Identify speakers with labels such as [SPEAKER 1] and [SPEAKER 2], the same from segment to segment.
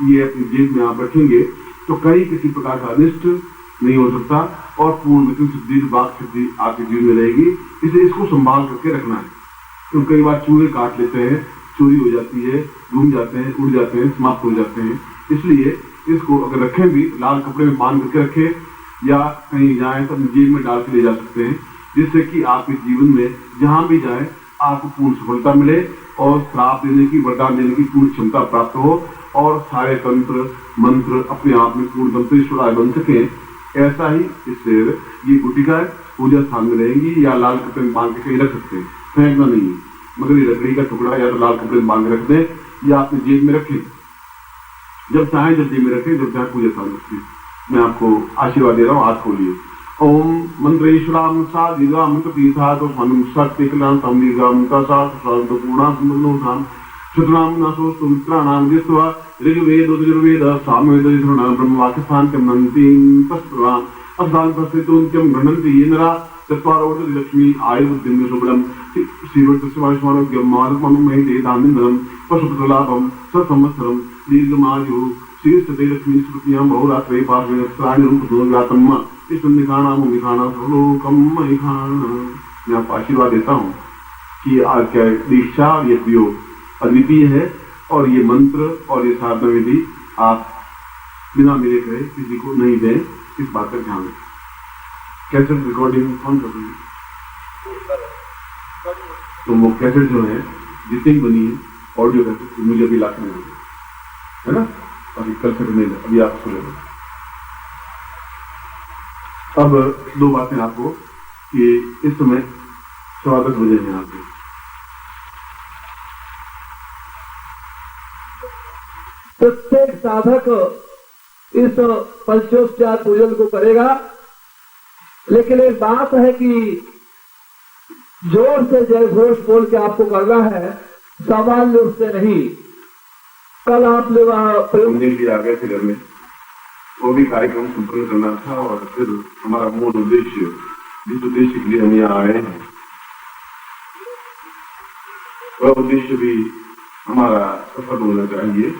[SPEAKER 1] ये अपनी जेब में आप रखेंगे तो कहीं किसी प्रकार का अनिष्ट नहीं हो सकता और पूर्ण विचन सिद्धि वाक सिद्धि आपके जीवन में रहेगी। इसलिए इसको संभाल करके रखना है। तो कई बार चूहे काट लेते हैं, चोरी हो जाती है, घूम जाते हैं, उड़ जाते हैं, समाप्त हो जाते हैं। इसलिए इसको अगर रखें भी लाल कपड़े में बांध करके रखें या कहीं जाए तो अपनी जेब में डाल के ले जा सकते हैं, जिससे कि आपके जीवन में जहां भी जाए आपको पूर्ण सफलता मिले और श्राप देने की, वरदान देने की पूर्ण क्षमता प्राप्त हो और सारे तंत्र मंत्र अपने आप में पूर्ण तंत्रेश्वराय बन सके। ऐसा ही इससे ये गुटिकाएं पूजा स्थान में रहेंगी या लाल कपड़े में बांध के कहीं रख सकते हैं, फेंकना नहीं है। मगर ये लकड़ी का टुकड़ा या तो लाल कपड़े में बांध के रख दें या अपनी जेब में रखें, जब चाहे जब जेब में रखें, जब चाहे पूजा स्थान रखें। मैं आपको आशीर्वाद दे रहा हूँ, हाथ खोलिए। ओम मंत्रेश्वराम सा दीर्घा मंत्र तीर्था तो मनुष्यम तम दीर्घा मुका सा पूर्णा सुंदर शुतनाम नासो सुमित्राणाम जिस्वा ऋग्वेद यजुर्वेद सामवेद यजुर्नाम ब्रह्मवाक्यस्थान्त्यं नन्तीं तस्वाम अस्थान तस्थितोन्त्यं गृह्णन्ति ये नरा चत्वारोदति लक्ष्मी आयुर्बुद्धिं शुभ्रं श्रीवर्तस्वाश्वारोग्यं मानसमनुमहिते दानिन्द्रं पशुपतलाभं सत्संवत्सरं दीर्घमायुः श्रीस्थिते लक्ष्मी स्मृत्यां बहुरात्रे पार्श्वे नक्षत्राणि रूपदोर्गातम् इष्टनिखाणां निखाणां सर्वलोकं महिखाणां। मैं आपको आशीर्वाद देता हूँ कि आज क्या दीक्षा और ये प्रयोग अद्वितीय है और ये मंत्र और ये साधना विधि आप बिना मेरे कहे किसी को नहीं दें, इस बात का ध्यान रखें। कैसेट रिकॉर्डिंग कौन कर रही है? तो वो कैसेट जो है जितनी बनी है ऑडियो कैसेट मुझे अभी लाख में है ना, अभी कल से नहीं, अभी आप सुनेंगे। अब दो बातें आपको कि इस समय 10:15 बजे हैं आपके।
[SPEAKER 2] प्रत्येक साधक इस पंचोपचार पूजन को करेगा, लेकिन एक बात है कि जोर से जय घोष बोल के आपको करना है, सामान्य रूप से नहीं। कल आपने वहाँ
[SPEAKER 1] भी आ गए थे घर में, वो भी कार्यक्रम संपन्न करना था और फिर हमारा मूल उद्देश्य जिस उद्देश्य के लिए हम यहाँ आए हैं वह उद्देश्य भी हमारा सफल होना चाहिए।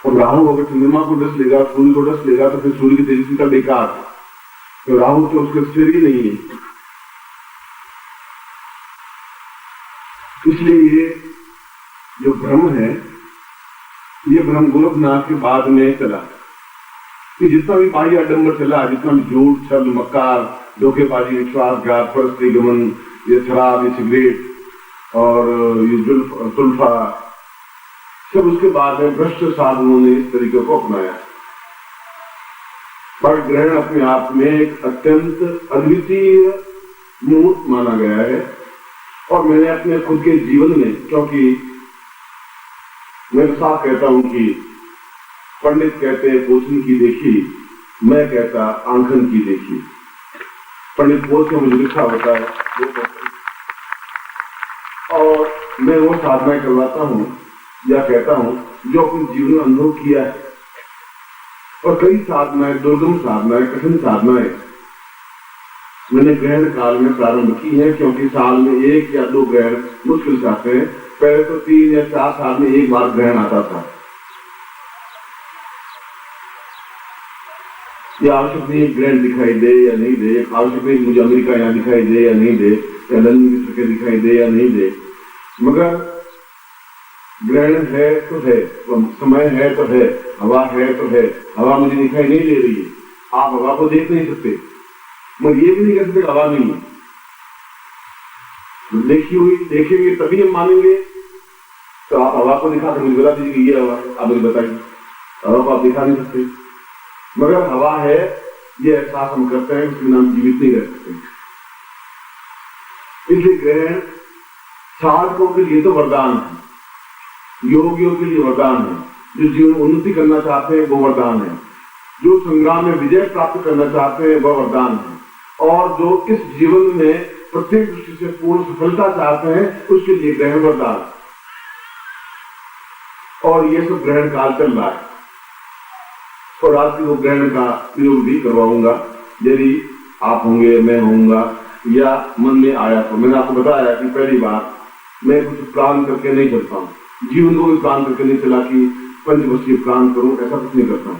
[SPEAKER 1] और राहु अगर चंद्रमा को डस लेगा, सूर्य को डस लेगा तो फिर सूर्य की तेजस्वी का बेकार है, तो राहु तो उसके स्थिर ही नहीं है। इसलिए ये जो भ्रम है, ये भ्रम गोरखनाथ के बाद में चला कि जितना भी बाह्य आडंबर चला, जितना भी झूठ छल मक्कार धोखेबाजी विश्वासघात परस्त्री गमन, ये शराब, ये सिगरेट और ये जुल्फा, सब उसके बाद में भ्रष्ट साधुओं ने इस तरीके को अपनाया। पर ग्रहण अपने आप में एक अत्यंत अद्वितीय मुहूर्त माना गया है और मैंने अपने खुद के जीवन में, क्योंकि मैं साफ कहता हूं कि पंडित कहते पोषण की देखी, मैं कहता आंखन की देखी। पंडित पोष का मुझे लिखा होता है और मैं वो साधना करवाता हूं या कहता हूं जो अपने जीवन में अनुभव किया है। और कई साधनाएं, दुर्गम साधनाएं, कठिन साधनाएं मैंने ग्रहण काल में प्रारंभ की है, क्योंकि साल में 1 या 2 ग्रहण मुश्किल से आते हैं। पहले तो 3 या 4 साल में एक बार ग्रहण आता था। ये आवश्यक नहीं ग्रहण दिखाई दे या नहीं दे, आवश्यक नहीं मुझे अमेरिका यहाँ दिखाई दे या नहीं दे, या लंदन की सड़कें दिखाई दे या नहीं दे, मगर ग्रहण है तो है, समय है तो है, हवा है तो है। हवा मुझे दिखाई नहीं दे रही है, आप हवा को देख नहीं सकते, मगर ये भी नहीं कह सकते हवा नहीं है। देखी हुई देखेंगे तभी हम मानेंगे। तो आप हवा को दिखा कर मुझे बता दीजिए ये हवा है, आप मुझे बताइए। हवा को आप दिखा नहीं सकते, मगर हवा है ये एहसास हम करते हैं, उसके बिना हम जीवित नहीं रह सकते। इसलिए ग्रहण साधकों के लिए तो वरदान है, योगियों के लिए वरदान है, जो जीवन में उन्नति करना चाहते हैं वो वरदान है, जो संग्राम में विजय प्राप्त करना चाहते हैं वह वरदान है, और जो इस जीवन में प्रत्येक दृष्टि से पूर्ण सफलता चाहते हैं उसके लिए ग्रहण वरदान। और ये सब ग्रहण काल चल रहा है और आज वो ग्रहण का प्रयोग भी करवाऊंगा यदि आप होंगे, मैं होऊंगा या मन में आया तो। मैंने आपको बताया कि पहली बार मैं कुछ प्लान करके नहीं चलता हूं, जीवन को भी प्लान करके नहीं चला कि पंचवर्षीय प्लान करूं, ऐसा कुछ नहीं करता हूं।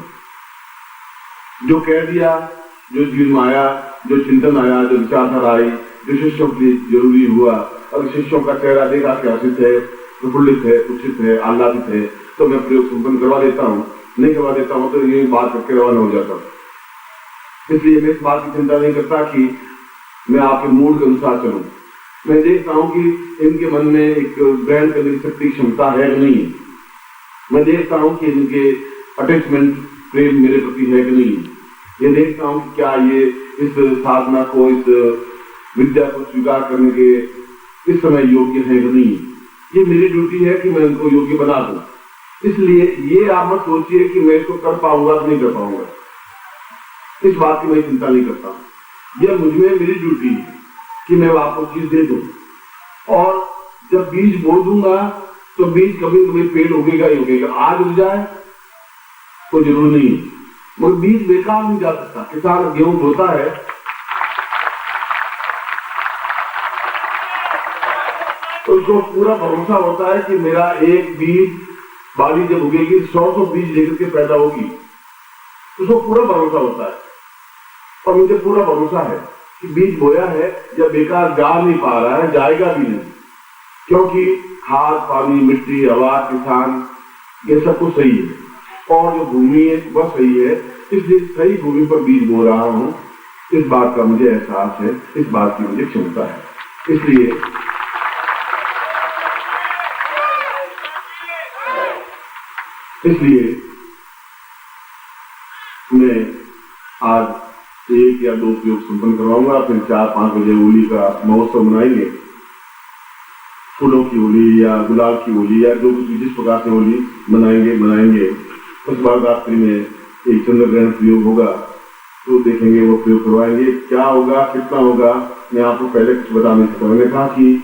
[SPEAKER 1] जो कह दिया, जो जीवन में आया, जो चिंतन आया, जो विचारधारा आई, जो शिष्यों के लिए जरूरी हुआ, अगर शिष्यों का चेहरा देखा कि हर्षित है, प्रफुल्लित है, उचित है, आह्लादित है, तो मैं प्रयोग संपन्न करवा देता हूँ। नहीं करवा देता हूँ तो ये बात करके रवाना हो जाता हूँ। इसलिए मैं इस बात की चिंता नहीं करता कि मैं आपके मूड के अनुसार चलूं। मैं देखता हूँ कि इनके मन में एक ग्रहण करने की शक्ति क्षमता है कि नहीं। मैं देखता हूँ कि इनके अटैचमेंट प्रेम मेरे प्रति है कि नहीं। ये देखता हूँ कि क्या ये इस साधना को, इस विद्या को स्वीकार करने के इस समय योग्य है कि नहीं। ये मेरी ड्यूटी है कि मैं इनको योग्य बना दूं। इसलिए ये आप मत सोचिए कि मैं इसको कर पाऊंगा कि नहीं कर पाऊंगा, इस बात की मैं चिंता नहीं करता। यह मुझमें मेरी ड्यूटी है कि मैं आपको चीज दे दूं। और जब बीज बो दूंगा तो बीज कभी कभी पेड़ उगेगा ही उगेगा। आज उग जाए तो जरूर नहीं, मगर बीज बेकार नहीं जा सकता। किसान गेहूं बोता है तो उसको पूरा भरोसा होता है कि मेरा एक बीज बाली जब उगेगी 100 बीज लेकर के पैदा होगी, उसको पूरा भरोसा होता है। और मुझे पूरा भरोसा है कि बीज बोया है या बेकार जा नहीं पा रहा है, जाएगा भी नहीं, क्योंकि खाद, पानी, मिट्टी, हवा, किसान, ये सब कुछ सही है और जो भूमि है वह सही है। इसलिए सही भूमि पर बीज बो रहा हूं, इस बात का मुझे एहसास है, इस बात की मुझे क्षमता है। इसलिए मैं आज 1 या 2 प्रयोग संपन्न करवाऊंगा, फिर 4-5 बजे होली का महोत्सव मनाएंगे। फूलों की होली या गुलाल की होली या जो कुछ जिस प्रकार से होली मनाएंगे। उस बार रात्रि में एक चंद्र ग्रहण प्रयोग होगा, तो देखेंगे, वो प्रयोग करवाएंगे। क्या होगा, कितना होगा, मैं आपको पहले कुछ बता नहीं सकता। मैंने कहा कि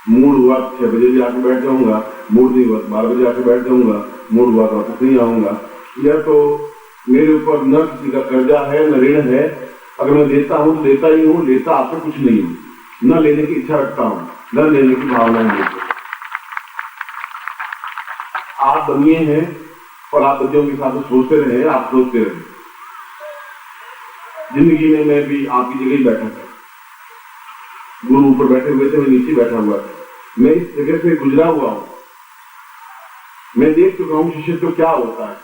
[SPEAKER 1] मूड हुआ 6 बजे भी आके बैठ जाऊंगा, मूड नहीं हुआ 12 बजे आके बैठ जाऊंगा, मूड हुआ तो वापस नहीं आऊंगा। यह तो मेरे ऊपर न किसी का कर्जा है न ऋण है। अगर मैं देता हूं तो देता ही हूं, लेता आपसे कुछ नहीं हूं, न लेने की इच्छा रखता हूं, न लेने की भावना है। आप बनिए हैं और आप बच्चों के साथ सोचते रहे, आप सोचते रहे। जिंदगी में मैं भी आपकी जगह ही बैठा था, गुरु ऊपर बैठे हुए थे, मैं नीचे बैठा हुआ था। मैं इस जगह से गुजरा हुआ हूं, मैं देख चुका हूं शिष्यत्व क्या होता है,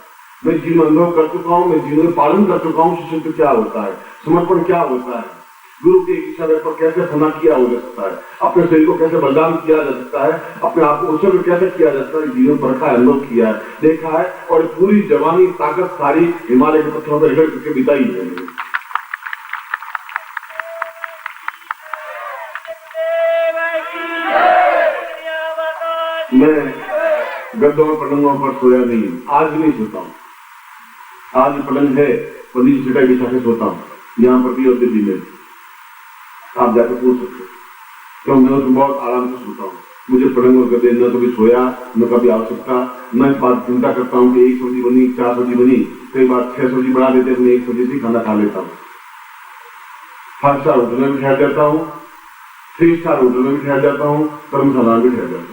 [SPEAKER 1] मैं जीवन अनुभव कर चुका हूं, मैं जीवन पालन कर चुका हूं। शिष्यत्व क्या होता है, समर्पण क्या होता है, गुरु के इच्छा पर कैसे फना किया हो सकता है, अपने शरीर को कैसे बलिदान किया जा सकता है, अपने आप को उत्सर्ग कैसे किया जा सकता है। जीवन पर का अनुभव किया है, देखा है, और पूरी जवानी ताकत सारी हिमालय के पत्थरों पर रगड़ करके बिताई है। मैं गद्दों और पलंगों पर सोया नहीं, आज भी नहीं सोता हूँ। आज पलंग है, पंडित चटाई बिछा के सोता हूँ, यहाँ पर भी और दिल्ली में। आप जाकर पूछ सकते, क्यों मैं तो बहुत आराम से सोता हूँ। मुझे पलंग और गद्दे न कभी सोया, न कभी आवश्यकता। मैं इस बात चिंता करता हूँ कि 1 सब्जी बनी, 4 सब्जी बनी, कई बार 6 सब्जी बना देते, मैं 1 सब्जी से खाना खा लेता हूँ। 5 स्टार होटल में भी ठहर जाता हूँ, 3 स्टार होटल में भी ठहर जाता हूँ, धर्मशाला में भी ठहर जाता हूँ।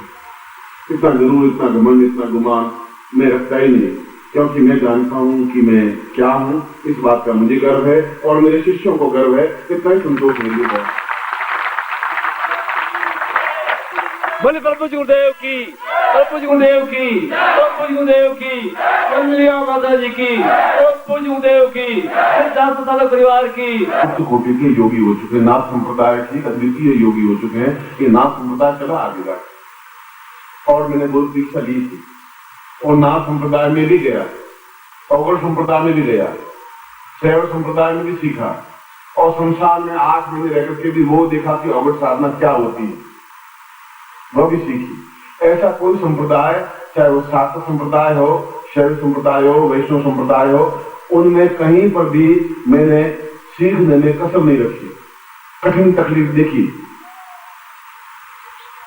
[SPEAKER 1] इतना जरूर, इतना घमंड, इतना गुमान मैं रखता ही नहीं, क्योंकि मैं जानता हूं कि मैं क्या हूं। इस बात का मुझे गर्व है और मेरे शिष्यों को गर्व है। इतना ही संतोष मुझे है।
[SPEAKER 2] बोले प्रभु गुरुदेव की, प्रभु गुरुदेव की, प्रभु गुरुदेव की, वंदनिया माता जी की, प्रभु गुरुदेव की, सिद्धार्थ साधक परिवार की।
[SPEAKER 1] कोटि के योगी हो चुके, नाथ संप्रदाय की अद्वितीय योगी हो चुके हैं। ये नाथ संप्रदाय चला आगे का, और मैंने बहुत दीक्षा ली थी और नाथ संप्रदाय में भी गया, अवगढ़ संप्रदाय में भी गया, शैव संप्रदाय में भी सीखा, और संसार में 8 महीने रह करके भी वो देखा कि अवगढ़ साधना क्या होती है, वह भी सीखी। ऐसा कोई संप्रदाय, चाहे वो शाक्त संप्रदाय हो, शैव संप्रदाय हो, वैष्णव संप्रदाय हो, उनमें कहीं पर भी मैंने सीखने में कसर नहीं रखी, कठिन तकलीफ देखी।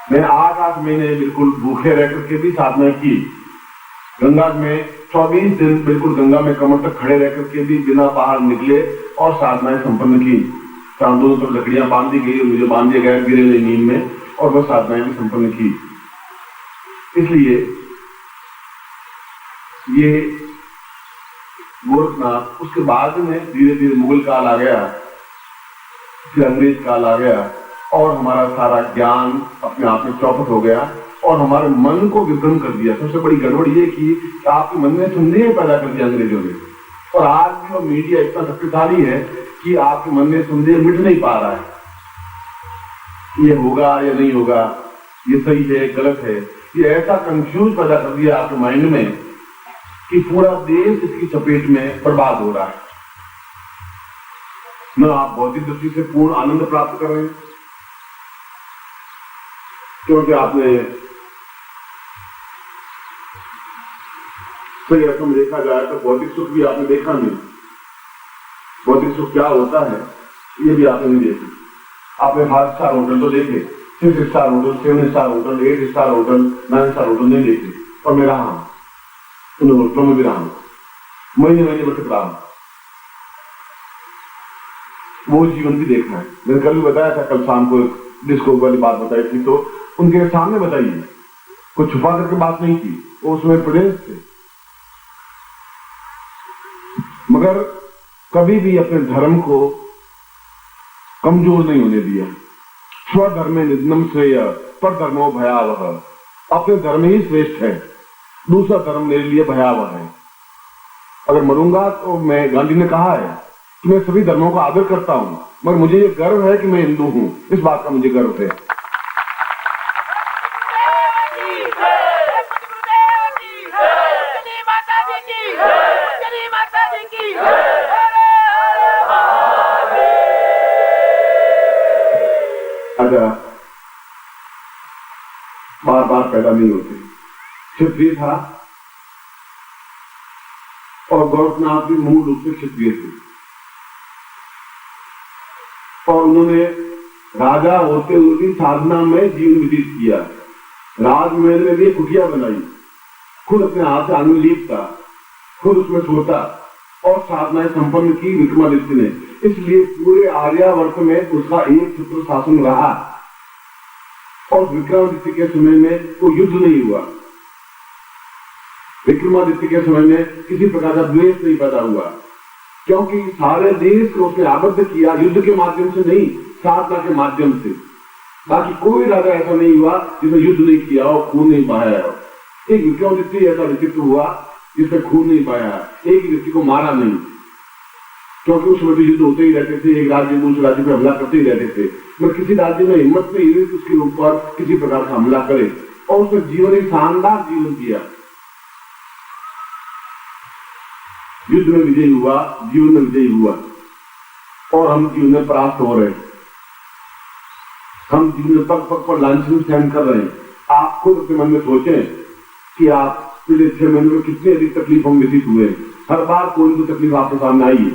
[SPEAKER 1] मैं 8 महीने बिल्कुल भूखे रह करके भी साधना की। गंगा में 24 दिन बिल्कुल गंगा में कमर तक खड़े रह करके भी बिना बाहर निकले और साधनाएं संपन्न की। दोनों तरफ लकड़ियां बांध दी गई, मुझे बांध दिया गया गिरे नींद में, और वह साधनाएं भी संपन्न की। इसलिए ये गोरखनाथ, उसके बाद में धीरे धीरे मुगल काल आ गया, फिर अंग्रेज काल आ गया और हमारा सारा ज्ञान अपने आप में चौपट हो गया और हमारे मन को विभ्रम कर दिया। सबसे बड़ी गड़बड़ ये की आपके मन में संदेह पैदा कर दिया अंग्रेजों ने। और आज भी वो मीडिया इतना शक्तिशाली है कि आपके मन में संदेह मिट नहीं पा रहा है, ये होगा या नहीं होगा, ये सही है गलत है। ये ऐसा कंफ्यूज पैदा कर दिया आपके माइंड में कि पूरा देश इसकी चपेट में बर्बाद हो रहा है। न आप भौतिक दृष्टि से पूर्ण आनंद प्राप्त कर रहे हैं, क्योंकि आपने सही अर्थ में देखा जाए तो भौतिक सुख भी आपने देखा नहीं। भौतिक सुख क्या होता है ये भी आपने नहीं देखा। आपने 5 स्टार होटल तो देखे, 6 star hotel, 7 star hotel, 8 star hotel, 9 star hotel नहीं देखे। और मैं रहा हूं उन होटलों में भी रहा हूं, महीने महीने भटक रहा हूं। वो जीवन भी देखना है। मैंने कल भी बताया था, कल शाम को डिस्को वाली बात बताई थी, तो उनके सामने बताइए, कुछ छुपा करके बात नहीं की, वो उसमें प्रेस थे। मगर कभी भी अपने धर्म को कमजोर नहीं होने दिया। स्वधर्मे निधनम श्रेय पर धर्मो भयावह। अपने धर्म ही श्रेष्ठ है, दूसरा धर्म मेरे लिए भयावह है। अगर मरूंगा तो मैं, गांधी ने कहा है कि मैं सभी धर्मों का आदर करता हूं, मगर मुझे ये गर्व है कि मैं हिंदू हूं, इस बात का मुझे गर्व है। बार बार पैदा नहीं होते। क्षत्रिय था और गोरखनाथ भी मूल रूप से क्षत्रिय थे और उन्होंने राजा होते हुए भी साधना में जीवन व्यतीत किया। राजमहल में भी कुटिया बनाई, खुद अपने हाथ से आंगन लीपता, खुद उसमें सोता और साधनाएं संपन्न की विक्रमादित्य ने। इसलिए पूरे आर्यावर्त में उसका एक छत्र शासन रहा और विक्रमादित्य के समय में कोई युद्ध नहीं हुआ। विक्रमादित्य के समय में किसी प्रकार का द्वेष नहीं पैदा हुआ, क्योंकि सारे देश को उसने आबद्ध किया युद्ध के माध्यम से नहीं, साधना के माध्यम से। बाकी कोई राजा ऐसा नहीं हुआ जिसने युद्ध नहीं किया और खून नहीं बहाया हो। एक विक्रमादित्य ऐसा व्यक्तित्व हुआ जिसने खून नहीं बहाया, एक व्यक्ति को मारा नहीं, क्योंकि उस समय तो युद्ध होते ही रहते थे, एक राज्य दूसरे राज्य पर हमला करते ही रहते थे। मगर किसी राज्य में हिम्मत नहीं हुई उसके ऊपर किसी प्रकार का हमला करे और उसने जीवन एक शानदार जीवन किया, युद्ध में विजयी हुआ, जीवन में विजयी हुआ। और हम जीवन में परास्त हो रहे हैं, हम जीवन में पग पग पर लांछन सहन कर रहे हैं। आप खुद अपने मन में सोचें कि आप पिछले 6 महीने में कितनी अधिक तकलीफों में व्यतीत हुए। हर बार कोई भी तकलीफ आपके सामने आई है,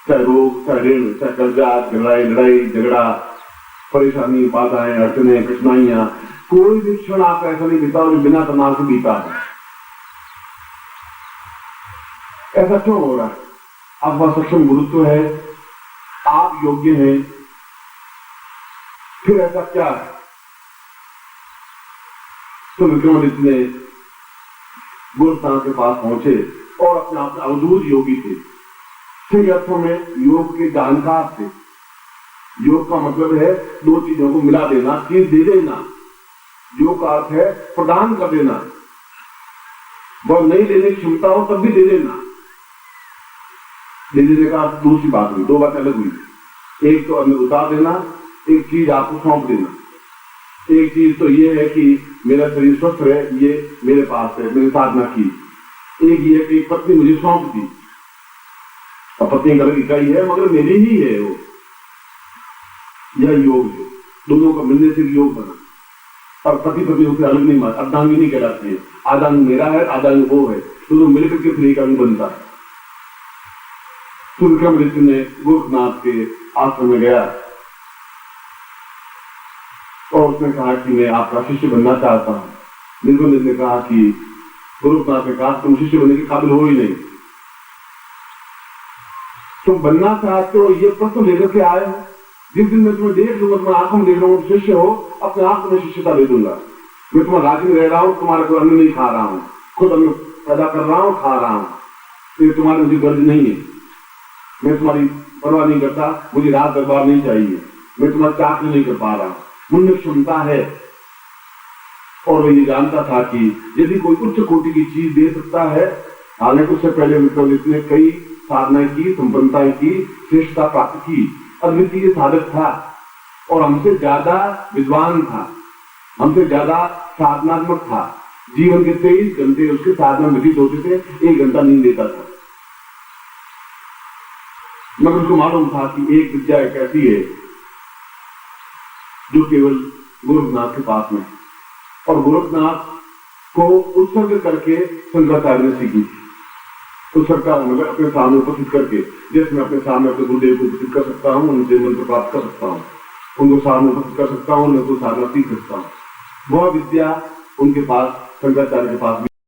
[SPEAKER 1] चाहे रोग, चाहे ऋण, चाहे कर्जा, लड़ाई झगड़ा, परेशानी, बाधाएं, अड़चने, कठिनाइयां। कोई भी क्षण आपका ऐसा नहीं बीता जो बिना तनाव से बीता है। ऐसा क्यों हो रहा है? आपका सक्षम गुरुत्व है, आप योग्य हैं, फिर ऐसा क्या है? तो विक्रमादित्य ने गोरखनाथ के पास पहुंचे और अपने आप में अवधूत योगी थे, सही अर्थों में योग के जानकार थे। योग का मतलब है 2 चीजों को मिला देना, चीज दे देना। योग का अर्थ है प्रदान कर देना, वह नहीं लेने की क्षमता हो तब भी दे देना। दे देने का दूसरी बात हुई, 2 बातें अलग हुई। एक तो अंदर उतार देना, एक चीज आपको सौंप देना। एक चीज तो ये है कि मेरा शरीर स्वस्थ रहे, ये मेरे पास है, मैंने साधना की। एक ये कि पत्नी मुझे सौंप दी, और पत्नी का अलग इकाई है मगर मेरी ही है वो। यह योग है, दोनों का मिलने से योग बना। और पति पत्नी उसे अलग नहीं मानता, अर्धांगिनी कहलाती है। आधांग मेरा है, आधांग वो है, दोनों मिलकर के फिर एक अंग बनता है। तो विक्रमादित्य ने गोरखनाथ के आश्रम में गया और उसने कहा कि मैं आपका शिष्य बनना चाहता हूं। विक्रमादित्य ने कहा कि गोरखनाथ ने कहा तुम शिष्य बनने के काबिल हो ही नहीं, तुम बनना चाहते हो ये प्रश्न लेकर के आए हो। जिस दिन मैं तुम्हें देख लूंगा, तुम्हें आंखों में देख रहा हूँ शिष्य हो, अपने आप को मैं शिष्यता दे दूंगा। मैं तुम्हारा राज्य में रह रहा हूँ, तुम्हारा कोई अन्न नहीं खा रहा हूँ, खुद अन्न पैदा कर रहा हूँ, खा रहा हूँ, तो ये तुम्हारी मुझे गर्ज नहीं है। मैं तुम्हारी परवाह नहीं करता, मुझे रात दरबार नहीं चाहिए, मैं तुम्हारा चाक नहीं कर पा रहा। उनमें क्षमता है और वो ये जानता था कि यदि कोई उच्च कोटि की चीज दे सकता है, हालांकि उससे पहले विक्रमादित्य ने कई साधनाएं की, संपन्नताएं की, श्रेष्ठता प्राप्त की, अद्वितीय साधक था और हमसे ज्यादा विद्वान था, हमसे ज्यादा साधनात्मक था। जीवन के 23 घंटे उसके साधना में व्यतीत होते थे, 1 घंटा नींद लेता था। मगर उसको मालूम था कि एक विद्या एक ऐसी है जो केवल गोरखनाथ के पास में है, और गोरखनाथ को उत्सर्ग करके शंकराचार्य ने सीखी थी। उत्सर्ग का मतलब अपने सामने उपस्थित करके, जैसे मैं अपने सामने अपने गुरुदेव को उपस्थित कर सकता हूँ, उनसे मंत्र प्राप्त कर सकता हूँ, उनको सामने उपस्थित कर सकता हूँ, उनको साधना सीख सकता हूँ। वह विद्या उनके पास, शंकराचार्य के पास